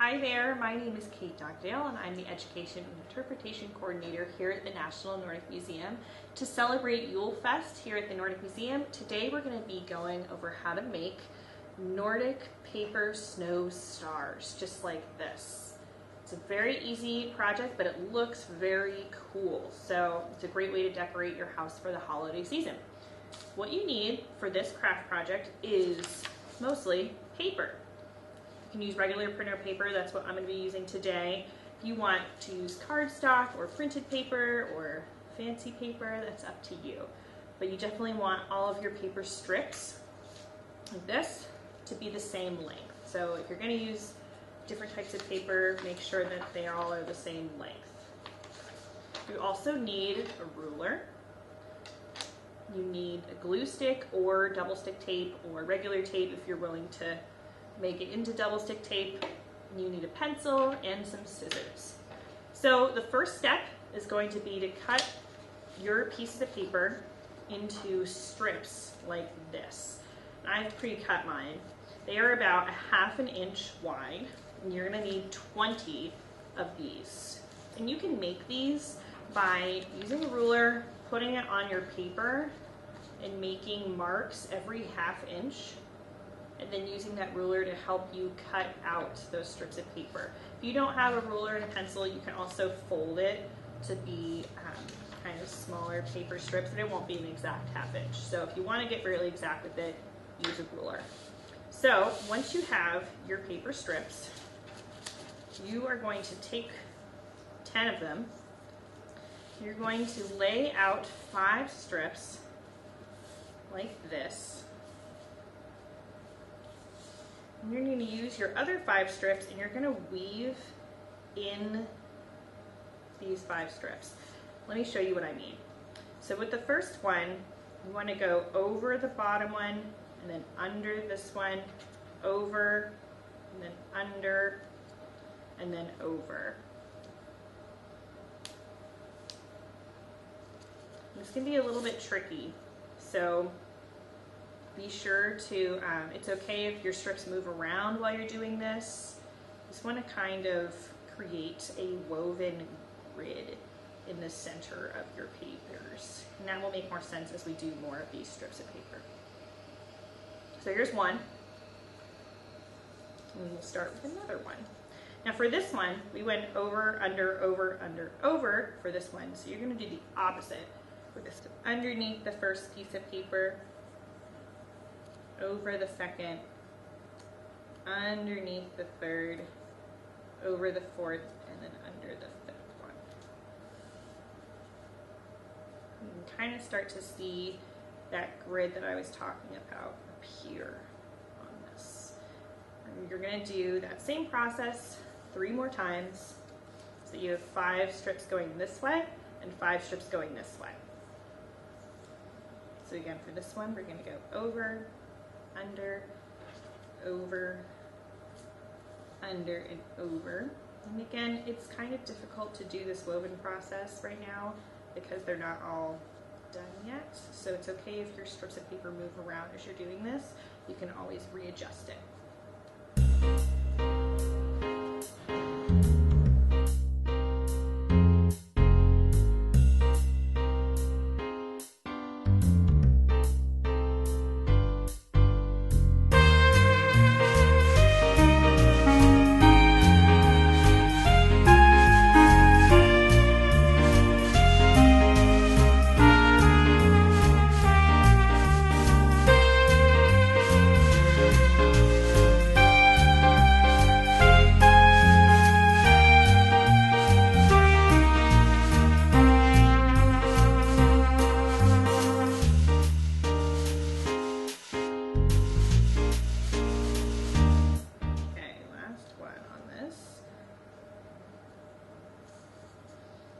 Hi there, my name is Kate Dugdale and I'm the Education and Interpretation Coordinator here at the National Nordic Museum. To celebrate Julefest here at the Nordic Museum, today we're going to be going over how to make Nordic paper snow stars, just like this. It's a very easy project, but it looks very cool, so it's a great way to decorate your house for the holiday season. What you need for this craft project is mostly paper. You can use regular printer paper, that's what I'm going to be using today. If you want to use cardstock or printed paper or fancy paper, that's up to you. But you definitely want all of your paper strips, like this, to be the same length. So if you're going to use different types of paper, make sure that they all are the same length. You also need a ruler. You need a glue stick or double stick tape or regular tape if you're willing to make it into double stick tape. You need a pencil and some scissors. So the first step is going to be to cut your pieces of paper into strips like this. I've pre-cut mine. They are about 1/2 inch wide, and you're going to need 20 of these. And you can make these by using a ruler, putting it on your paper, and making marks every 1/2 inch. And then using that ruler to help you cut out those strips of paper. If you don't have a ruler and a pencil, you can also fold it to be kind of smaller paper strips, and it won't be an exact 1/2 inch. So if you want to get really exact with it, use a ruler. So once you have your paper strips, you are going to take 10 of them. You're going to lay out 5 strips like this. And you're going to use your other 5 strips and you're going to weave in these 5 strips. Let me show you what I mean. So with the first one, you want to go over the bottom one and then under this one, over, and then under, and then over. This can be a little bit tricky, so be sure to, it's okay if your strips move around while you're doing this. You just want to kind of create a woven grid in the center of your papers. And that will make more sense as we do more of these strips of paper. So here's one. And we'll start with another one. Now for this one, we went over, under, over, under, over for this one. So you're going to do the opposite with this. Underneath the first piece of paper, over the second, underneath the third, over the fourth, and then under the fifth one. You can kind of start to see that grid that I was talking about up here on this. And you're going to do that same process 3 more times. So you have 5 strips going this way and 5 strips going this way. So again, for this one, we're going to go over, under, over, under, and over. And again, it's kind of difficult to do this woven process right now because they're not all done yet. So it's okay if your strips of paper move around as you're doing this. You can always readjust it.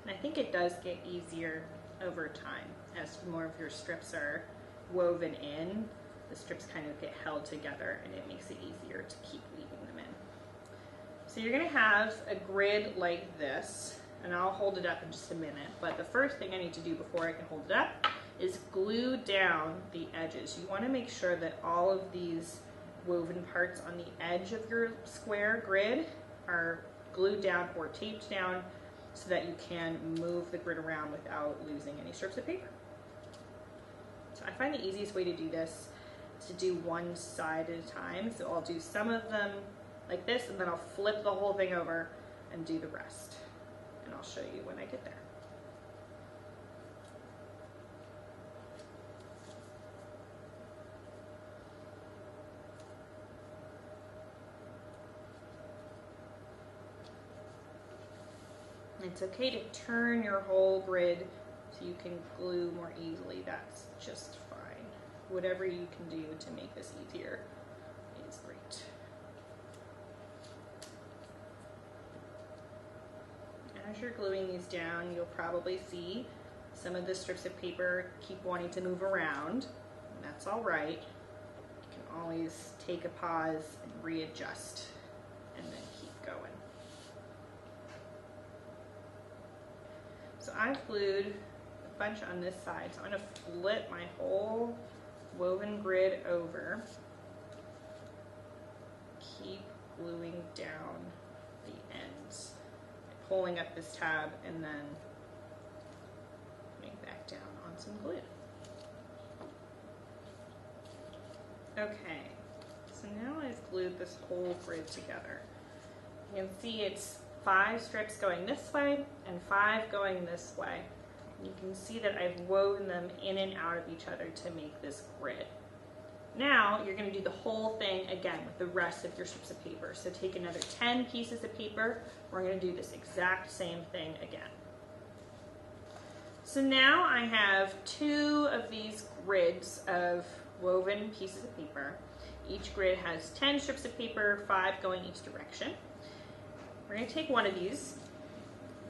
I think it does get easier over time as more of your strips are woven in. The strips kind of get held together and it makes it easier to keep weaving them in. So you're going to have a grid like this, and I'll hold it up in just a minute, but the first thing I need to do before I can hold it up is glue down the edges. You want to make sure that all of these woven parts on the edge of your square grid are glued down or taped down so that you can move the grid around without losing any strips of paper. So I find the easiest way to do this is to do one side at a time. So I'll do some of them like this, and then I'll flip the whole thing over and do the rest. And I'll show you when I get there. It's okay to turn your whole grid so you can glue more easily. That's just fine. Whatever you can do to make this easier is great. As you're gluing these down, you'll probably see some of the strips of paper keep wanting to move around, and that's all right. You can always take a pause and readjust and then keep going. So I've glued a bunch on this side, so I'm going to flip my whole woven grid over. Keep gluing down the ends, pulling up this tab and then putting back down on some glue. Okay, so now I've glued this whole grid together. You can see it's 5 strips going this way and 5 going this way. You can see that I've woven them in and out of each other to make this grid. Now you're going to do the whole thing again with the rest of your strips of paper. So take another 10 pieces of paper. We're going to do this exact same thing again. So now I have 2 of these grids of woven pieces of paper. Each grid has 10 strips of paper, 5 going each direction. We're going to take one of these.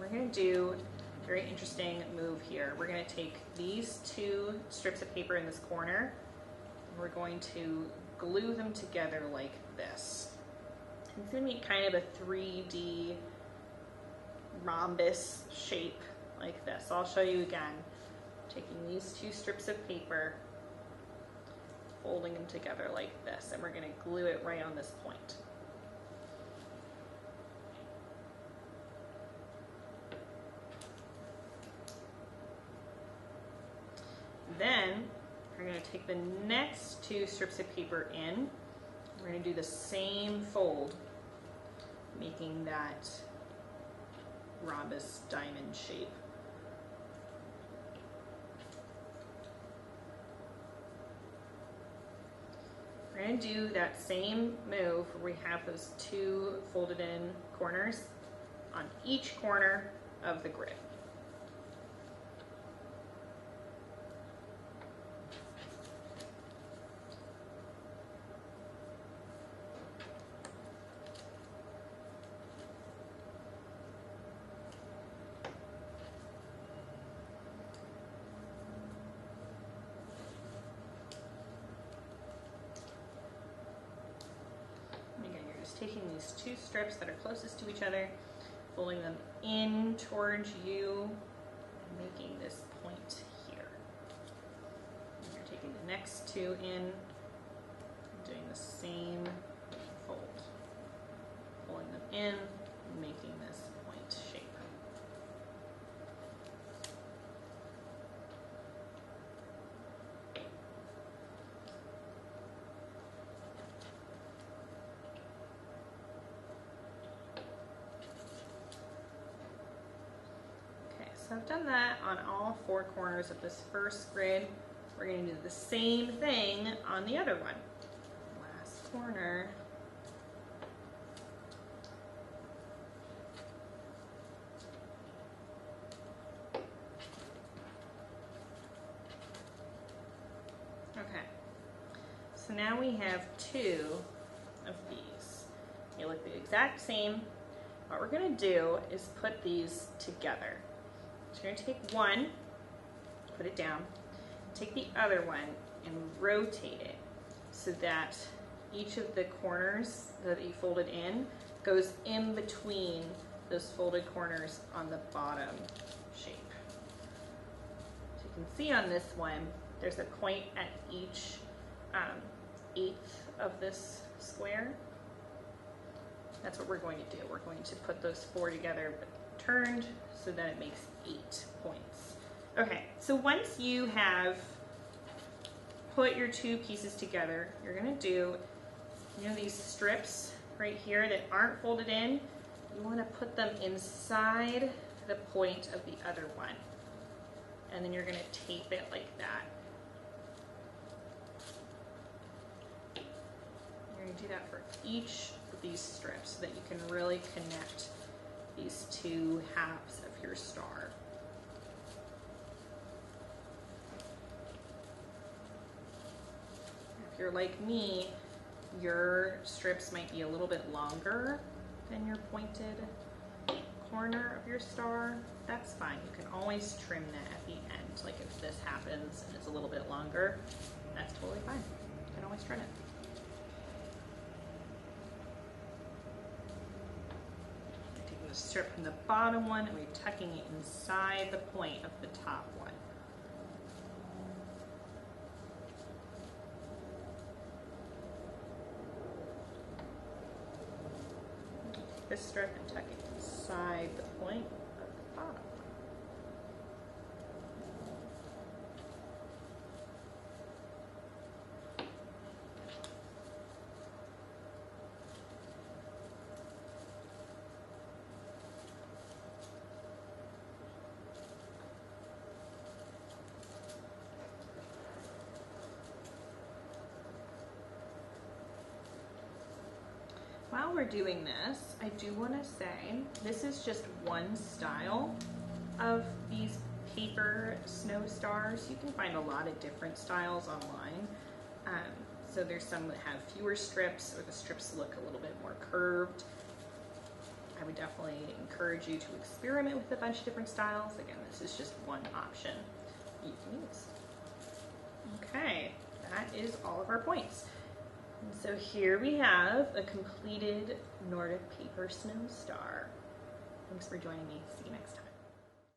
We're going to do a very interesting move here. We're going to take these 2 strips of paper in this corner, and we're going to glue them together like this. It's going to be kind of a 3D rhombus shape like this. I'll show you again. Taking these 2 strips of paper, folding them together like this, and we're going to glue it right on this point. Then we're going to take the next 2 strips of paper in. We're going to do the same fold, making that rhombus diamond shape. We're going to do that same move where we have those 2 folded in corners on each corner of the grid. Taking these 2 strips that are closest to each other, folding them in towards you, and making this point here. And you're taking the next 2 in, doing the same fold, pulling them in, and making this point shape. So I've done that on all 4 corners of this first grid. We're going to do the same thing on the other one. Last corner. Okay, so now we have 2 of these. They look the exact same. What we're going to do is put these together. So you're going to take one, put it down, take the other one and rotate it so that each of the corners that you folded in goes in between those folded corners on the bottom shape. So you can see on this one, there's a point at each 1/8 of this square. That's what we're going to do. We're going to put those 4 together but turned so that it makes 8 points. Okay, so once you have put your 2 pieces together, you're gonna do, you know, these strips right here that aren't folded in, you wanna put them inside the point of the other one. And then you're gonna tape it like that. You're gonna do that for each of these strips so that you can really connect these 2 halves of your star. If you're like me, your strips might be a little bit longer than your pointed corner of your star. That's fine. You can always trim that at the end. Like if this happens and it's a little bit longer, that's totally fine. You can always trim it. We're taking the strip from the bottom one and we're tucking it inside the point of the top one. This strip and tuck it inside the point of the bottom. While we're doing this, I do want to say this is just one style of these paper snow stars. You can find a lot of different styles online. So there's some that have fewer strips or the strips look a little bit more curved. I would definitely encourage you to experiment with a bunch of different styles. Again, this is just one option you can use. Okay, that is all of our points. And so here we have a completed Nordic paper snow star. Thanks for joining me. See you next time.